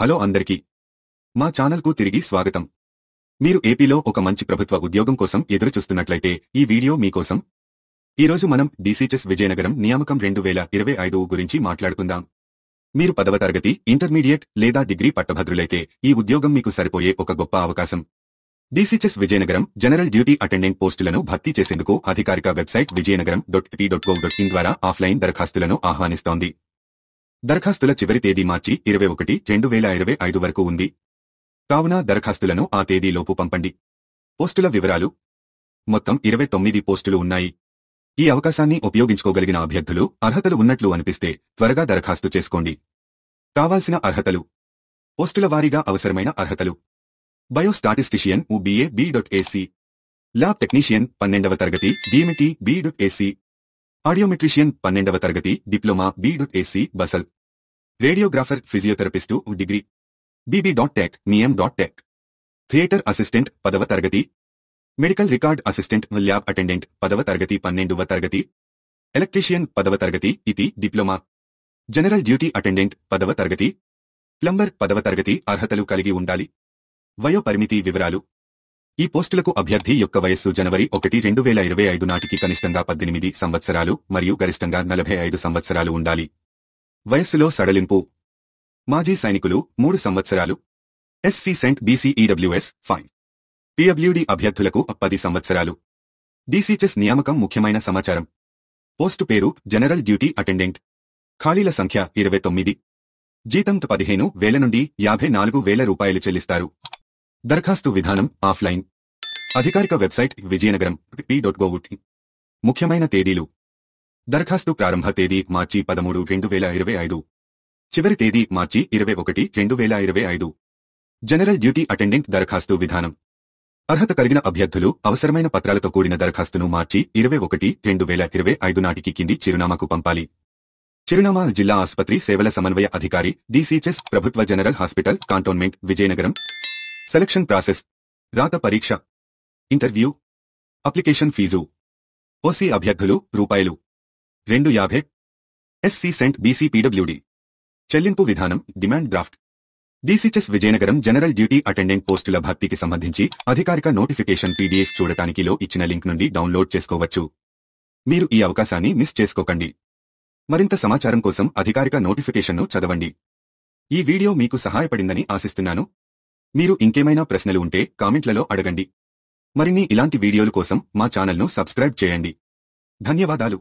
Hello అందరికీ మా ఛానల్కు తిరిగి స్వాగతం. మీరు ఏపీలో ఒక మంచి ప్రభుత్వ ఉద్యోగం కోసం ఎదురు చూస్తున్నట్లయితే ఈ వీడియో మీకోసం. ఈరోజు మనం డీసీహెచ్ విజయనగరం నియామకం 2025 గురించి మాట్లాడుకుందాం. మీరు 10వ తరగతి, ఇంటర్మీడియట్ లేదా డిగ్రీ పట్టభద్రులైతే ఈ ఉద్యోగం మీకు సరిపోయే ఒక గొప్ప అవకాశం. DCH Vizianagaram general duty attendant పోస్టులను భర్తీ చేసేందుకు అధికారిక వెబ్సైట్ vijayanagaram.ep.gov.in ద్వారా ఆఫ్లైన్ దరఖాస్తులను ఆహ్వానిస్తోంది. దరఖాస్తుల చివరి తేదీ మార్చి 21, 2025 వరకు ఉంది. కావున దరఖాస్తులను ఆ తేదీలోపు పంపండి. పోస్టుల వివరాలు: మొత్తం 29 పోస్టులు ఉన్నాయి. ఈ అవకాశాన్ని ఉపయోగించుకోగలిగిన అభ్యర్థులు అర్హతలు ఉన్నట్లు అనిపిస్తే త్వరగా దరఖాస్తు చేసుకోండి. కావాల్సిన అర్హతలు: పోస్టుల వారీగా అవసరమైన అర్హతలు: biostatistician BA B.AC, lab technician 12వ తరగతి DMT B.AC, ఆడియోమెట్రిషియన్ 12వ తరగతి డిప్లొమా B.AC బసల్, radiographer physiotherapist degree BB.Tech NIEM.Tech, theatre assistant 10వ తరగతి, medical record assistant lab attendant 10వ తరగతి 12వ తరగతి, ఎలక్ట్రీషియన్ 10వ తరగతి ఇతి డిప్లొమా, జనరల్ డ్యూటీ అటెండెంట్ 10వ తరగతి, ప్లంబర్ 10వ తరగతి అర్హతలు కలిగి ఉండాలి. వయో పరిమితి వివరాలు: ఈ పోస్టులకు అభ్యర్థి యొక్క వయస్సు జనవరి 1, 2025 నాటికి కనిష్టంగా 18 సంవత్సరాలు మరియు గరిష్టంగా 45 సంవత్సరాలు ఉండాలి. వయస్సులో సడలింపు: మాజీ సైనికులు 3 సంవత్సరాలు, SC cent BC EWS 5, PWD అభ్యర్థులకు 10 సంవత్సరాలు. డీసీహెచ్ నియామకం ముఖ్యమైన సమాచారం: పోస్టు పేరు జనరల్ డ్యూటీ అటెండెంట్, ఖాళీల సంఖ్య 29, జీతం 15,000 నుండి 54,000 రూపాయలు చెల్లిస్తారు. దరఖాస్తు విధానం ఆఫ్లైన్. అధికారిక వెబ్సైట్ vijayanagaram.ep.gov.in. ముఖ్యమైన తేదీలు: దరఖాస్తు ప్రారంభ తేదీ మార్చి 13, 2025, చివరి తేదీ మార్చి 21, 2025. జనరల్ డ్యూటీ అటెండెంట్ దరఖాస్తు విధానం: అర్హత కలిగిన అభ్యర్థులు అవసరమైన పత్రాలతో కూడిన దరఖాస్తును మార్చి 21, 2025 నాటికి కింది చిరునామాకు పంపాలి. చిరునామా: జిల్లా ఆసుపత్రి సేవల సమన్వయ అధికారి, డీసీహెచ్ ప్రభుత్వ general hospital, cantonment, Vizianagaram. Selection process: రాత పరీక్ష, ఇంటర్వ్యూ. అప్లికేషన్ ఫీజు: ఓసీ అభ్యర్థులు రూపాయలు 250, SC సెంట్ BC PWD. చెల్లింపు విధానం demand draft. DCH Vizianagaram general duty attendant పోస్టుల భర్తీకి సంబంధించి అధికారిక నోటిఫికేషన్ PDF చూడటానికి లో ఇచ్చిన లింక్ నుండి డౌన్లోడ్ చేసుకోవచ్చు. మీరు ఈ అవకాశాన్ని మిస్ చేసుకోకండి. మరింత సమాచారం కోసం అధికారిక నోటిఫికేషన్ను చదవండి. ఈ వీడియో మీకు సహాయపడిందని ఆశిస్తున్నాను. మీరు ఇంకేమైనా ప్రశ్నలు ఉంటే కామెంట్లలో అడగండి. మరిన్ని ఇలాంటి వీడియోల కోసం మా ఛానల్ను సబ్స్క్రైబ్ చేయండి. ధన్యవాదాలు.